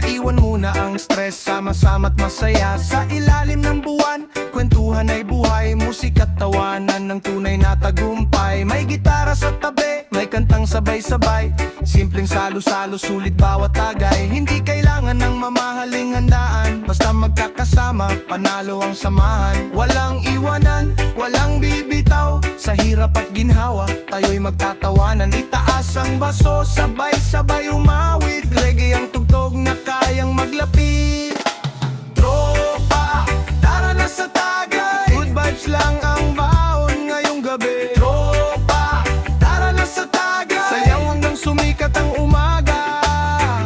Iwan muna ang stress, sama-sama't masaya sa ilalim ng buwan. Kwentuhan ay buhay, musika't tawanan ng tunay na tagumpay. May gitara sa tabi, may kantang sabay-sabay, simpleng salo-salo, sulit bawat tagay. Hindi kailangan ng mamahaling handaan, basta magkakasama, panalo ang samahan. Walang iwanan, walang bibitaw, sa hirap at ginhawa, tayo'y magtatawanan. Itaas ang baso, sabay-sabay umawit, reggae ang tugtog na kayang maglapit. Tropa, tara na sa tagay, good vibes lang ang baon ngayong gabi. Tropa, tara na sa tagay, sayaw hanggang sumikat ang umaga.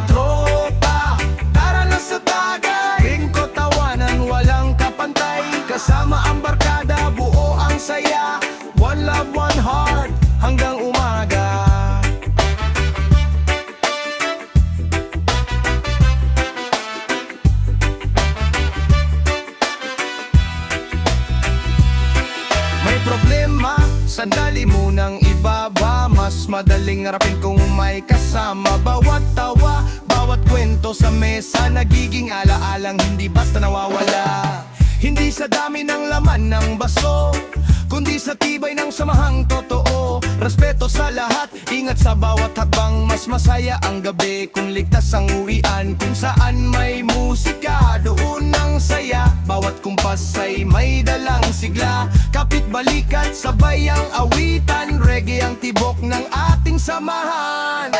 Tropa, tara na sa tagay, bingko tawanan walang kapantay. Kasama ang barkada, buo ang saya, one love, one heart, hanggang umaga. Problema, sandali munang ibaba, mas madaling harapin kung may kasama. Bawat tawa, bawat kwento sa mesa, nagiging alaalang hindi basta nawawala. Hindi sa dami ng laman ng baso, kundi sa tibay ng samahang totoo. Respeto sa lahat, ingat sa bawat hakbang, mas masaya ang gabi kung ligtas ang uwian. Kung saan may musika, doon ang saya, bawat kumpas ay may dalang sigla. Kapit balikat, sabay ang awitan, reggae ang tibok ng ating samahan.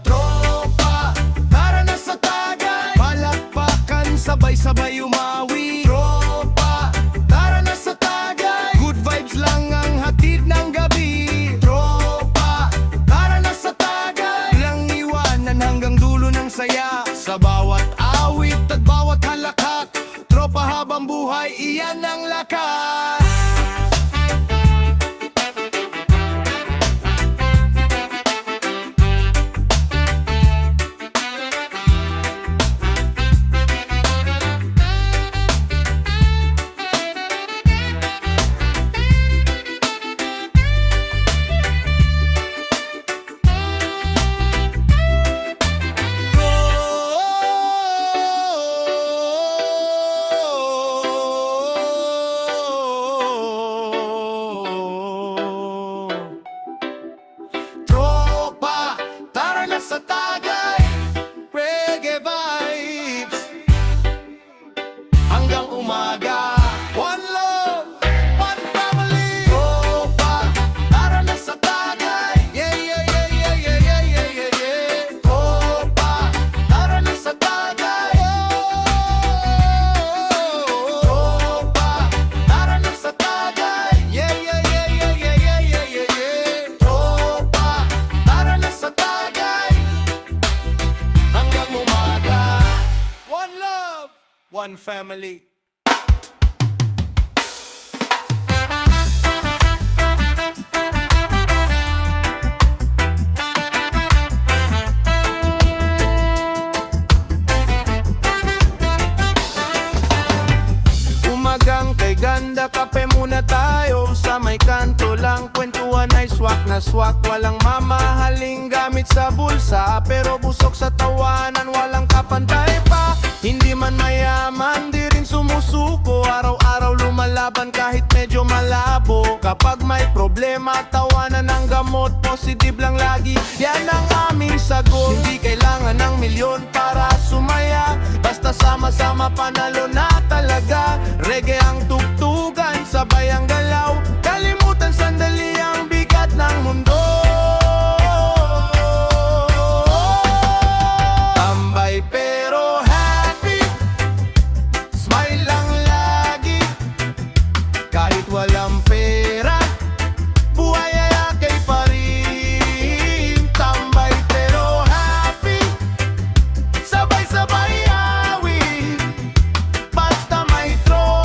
Tropa, tara na sa tagay, palakpakan, sabay-sabay umawi. Tropa, tara na sa tagay, good vibes lang ang hatid ng gabi. Tropa, tara na sa tagay, lang iwanan hanggang dulo ng saya. Sa bawat awit at bawat halakhak, tropa habang buhay, iyan ang lakas. Sa tagay, reggae vibes hanggang umaga. One love, one family. Tropa, tara na sa tagay. Yeah, yeah, yeah, yeah, yeah, yeah, yeah, yeah, yeah. Tropa, tara na sa tagay. Tropa, tara na sa tagay. Yeah, yeah, yeah, yeah, yeah, yeah, yeah, yeah, yeah. Tropa, tara na sa tagay. One love, one family. Umagang kay ganda, kape muna tayo. Sa may kanto lang, kwentuhan ay swak na swak. Walang mamahaling gamit sa bulsa, pero busok sa tawanan, walang kapantay pa. Hindi man mayaman, di rin sumusuko, araw-araw lumalaban kahit medyo malabo. Kapag may problema, tawanan ng gamot, positive lang lagi, yan ang aming sagot. Hindi kailangan ng milyon para sumaya, basta sama-sama panalo na talaga. Reggae ang tugtugan, sabay ang galaw, kalimutan sandali ang bigat ng mundo. Tambay pero happy, smile lang lagi, kahit walang pera, buhay ay akay pa rin. Tambay pero happy, sabay-sabay awit, basta may tropa.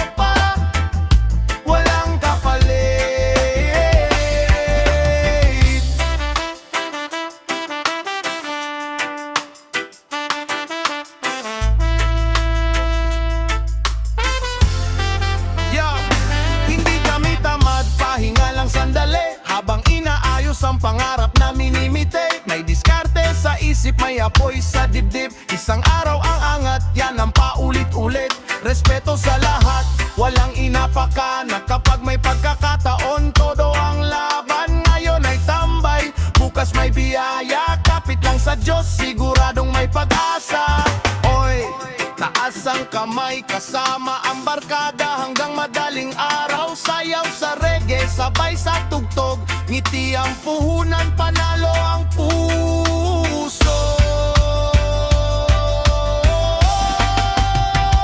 isip, may apoy sa dibdib. Isang araw ang angat, yan ang paulit-ulit. Respeto sa lahat, walang inapakana. Kapag may pagkakataon, todo ang laban. Ngayon ay tambay, bukas may biyaya. Kapit lang sa Diyos, siguradong may pag-asa. Oy, taas ang kamay kasama ang barkada. Hanggang madaling araw, sayaw sa reggae, sabay sa tugtog. Ngiti ang puhunan, panalo ang puso.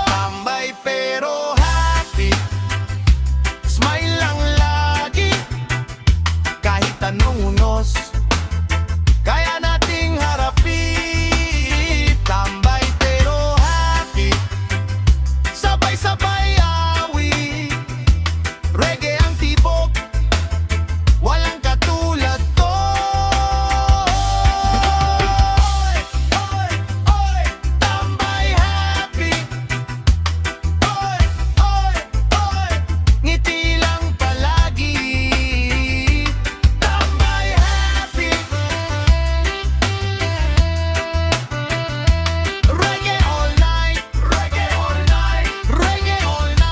Tambay pero happy, smile lang lagi. Kahit anong unos, kaya nating harapin. Tambay pero happy, sabay-sabay awi. Reggae ang tibok, walang katulad to. Oy, oy, tambay happy. Oy, oy, oy, ngiti lang palagi. Tambay happy. Reggae all night, reggae all night, reggae all night.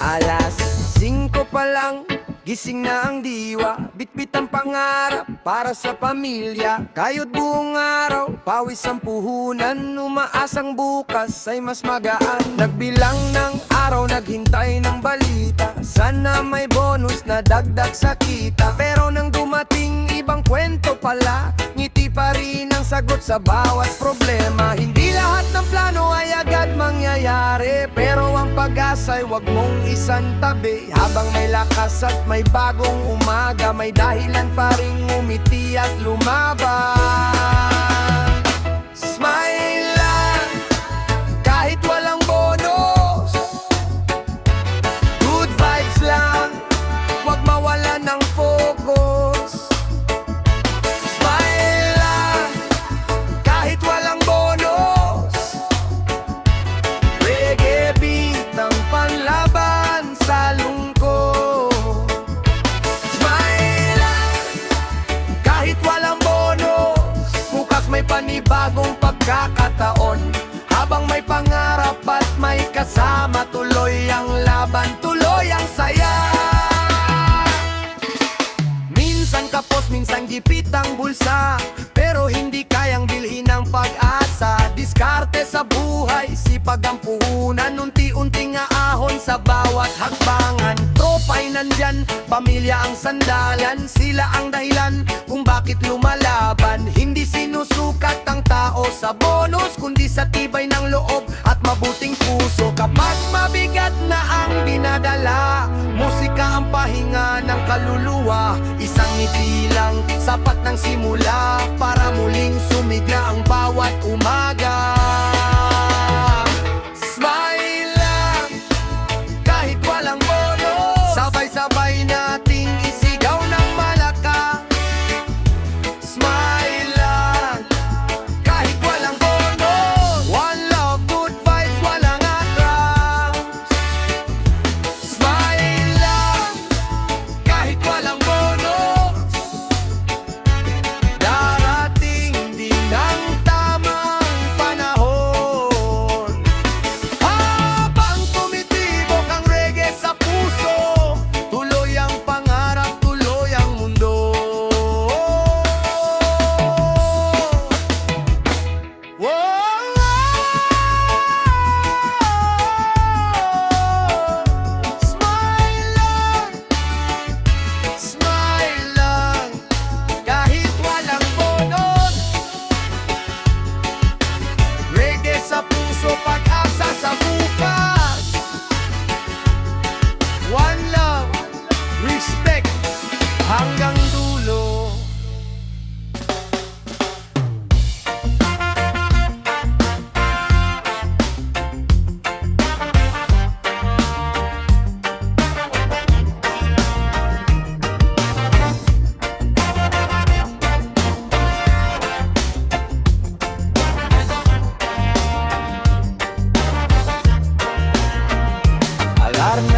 Alas 5 pa lang, gising na ang diwa. Bitbit ang pangarap para sa pamilya. Kayod buong araw, pawis ang puhunan. Umaasang bukas ay mas magaan. Nagbilang ng araw, naghintay ng balita. Sana may bonus na dagdag sa kita. Pero nang dumating, ibang kwento pala. Ngiti pa rin ang sagot sa bawat problema. Hindi lahat ng plano ay agad mangyayari, pero ang pag-asa'y wag mong isantabi. Habang may lakas at may bagong umaga, may dahilan pa ring umiti at lumaban. Smile lang, kahit walang bonus. Good vibes lang, wag mawalan ng focus. Smile lang, kahit walang bonus. Reggae beat ng panlaban sa lungkot. Smile lang, kahit walang bonus. Bukas may panibagong pagkakataon. Habang may pangarap at may kasama, tuloy ang laban, tuloy ang saya. Minsan kapos, minsan gipit ang bulsa, pero hindi kayang bilhin ang pag-asa. Diskarte sa buhay, sipag ang puhunan. Unti-unting ahon sa bawat hakbangan. Tropa'y nandyan, pamilya ang sandalan. Sila ang dahilan kung bakit lumalaban. Hindi sinusukat ang tao sa bonus, kundi sa tibay ng loob at mabuting puso. Kapag mabigat na ang dinadala, musika ang pahinga ng kaluluwa. Isang ngiti lang, sapat ng simula, para muling sumigla ang bawat umaga. Smile lang, kahit walang bonus. Sabay-sabay nating isigaw ng malakas. Smile lang, kahit walang bonus. One love, good vibes, walang atras. Smile lang, kahit walang bonus. Darating din ang tamang panahon.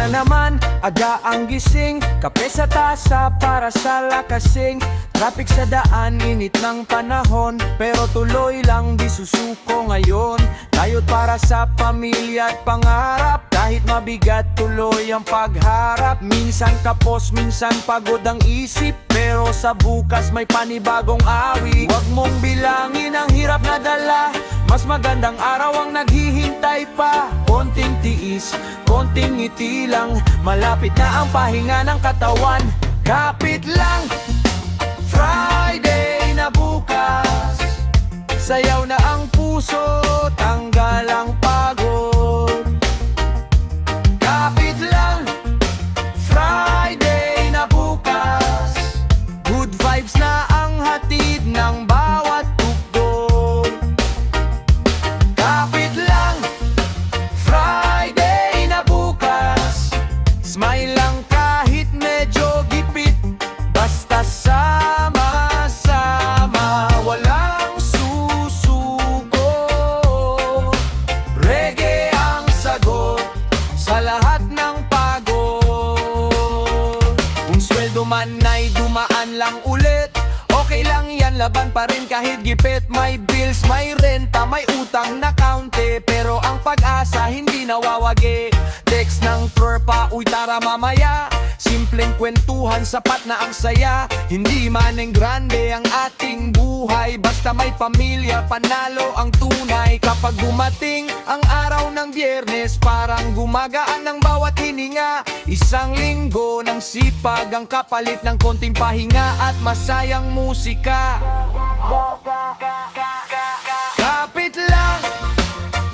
na naman, aga ang gising, kape sa tasa para sa lakasing. Traffic sa daan, init ng panahon, pero tuloy lang di susuko ngayon. Tayot para sa pamilya at pangarap, kahit mabigat tuloy ang pagharap. Minsan kapos, minsan pagod ang isip, pero sa bukas may panibagong awit. Huwag mong bilangin ang hirap na dala, mas magandang araw ang naghihintay pa. Konting tiis, konting ngiti lang, malapit na ang pahinga ng katawan. Kapit lang, Friday na bukas, sayaw na ang puso, tanggal ang pagod. Kapit lang, Friday na bukas, good vibes na ang hatid ng bawat tugtog. Kapit lang, Friday na bukas, smile lang kahit medyo gipit, basta sama-sama, walang susuko. Reggae ang sagot sa lahat ng pagod. Kung sweldo man ay dumaan lang ulit, okay lang yan, laban pa rin kahit gipit. May bills, may renta, may utang na kaunti, pero ang pag-asa hindi nawawagi. Text ng tropa, uy tara mamaya, simpleng kwentuhan, sapat na ang saya. Hindi maneng grande ang ating buhay, basta may pamilya, panalo ang tunay. Kapag dumating ang araw ng Biyernes, parang gumagaan ng bawat hininga. Isang linggo ng sipag ang kapalit ng konting pahinga at masayang musika. Kapit lang,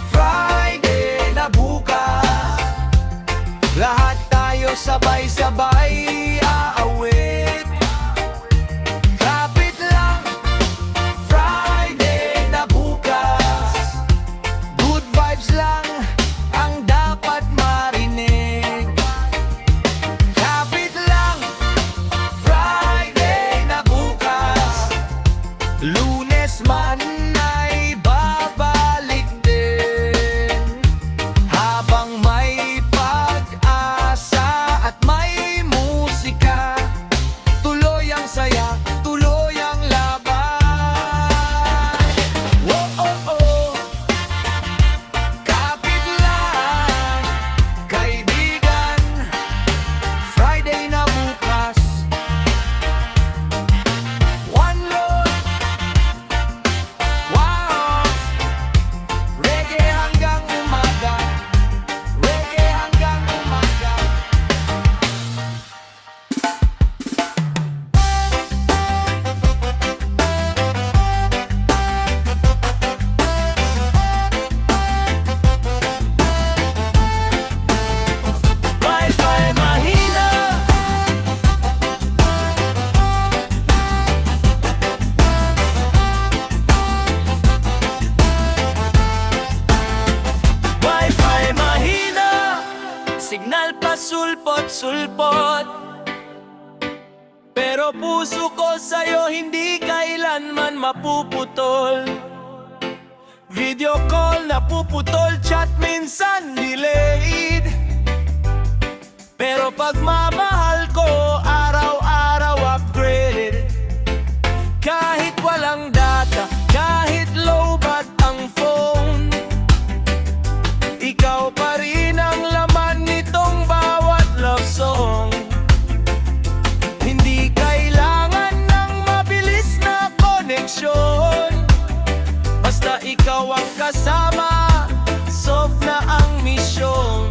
Friday na bukas, lahat tayo sabay-sabay aawit. Kapit lang, Friday na bukas, good vibes lang ang dapat marinig. Kapit lang, Friday na bukas, Lunes man ay babalik din. Habang may pag-asa at may musika, tuloy ang saya, tuloy ang laban. Oh, oh, oh. Kapit lang, kaibigan, Friday na bukas. One Lord, wow, reggae hanggang umaga, reggae hanggang umaga. Wi-Fi mahina, Wi-Fi mahina, signal pa sulpot-sulpot, pero puso ko sa'yo hindi kailanman mapuputol. Video call napuputol, chat minsan delayed, pero pagmamahal ko araw-araw upgraded. Kahit walang data, kahit low-bat ang phone, ikaw pa rin ang laman nitong bawat love song. Hindi kailangan ng mabilis na koneksyon, basta ikaw ang kasama, soft na ang misyon.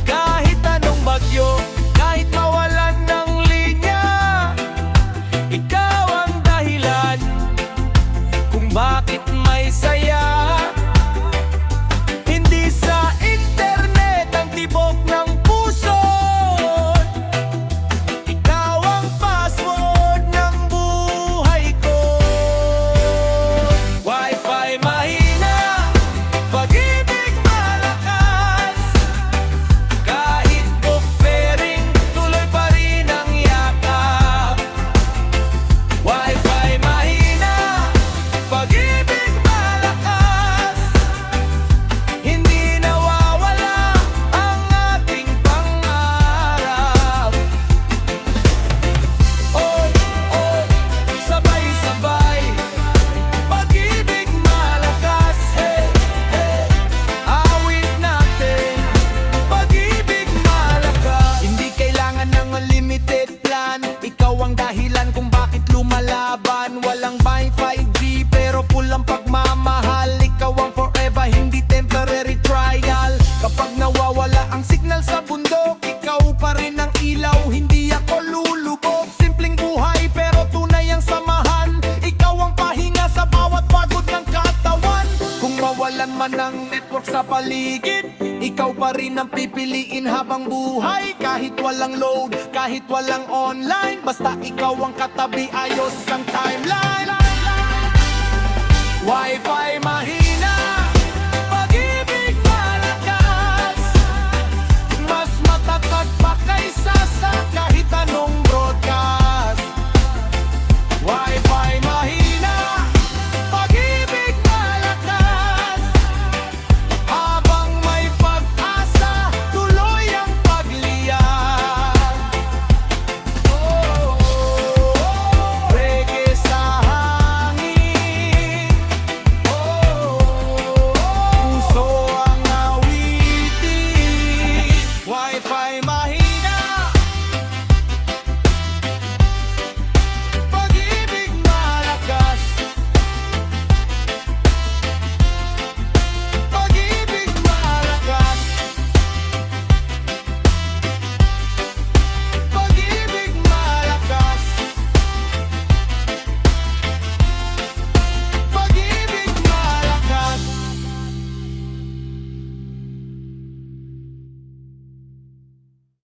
Kahit anong bagyo, din ang pipiliin habang buhay. Kahit walang load, kahit walang online, basta ikaw ang katabi, ayos ang timeline. Wi-Fi mahirap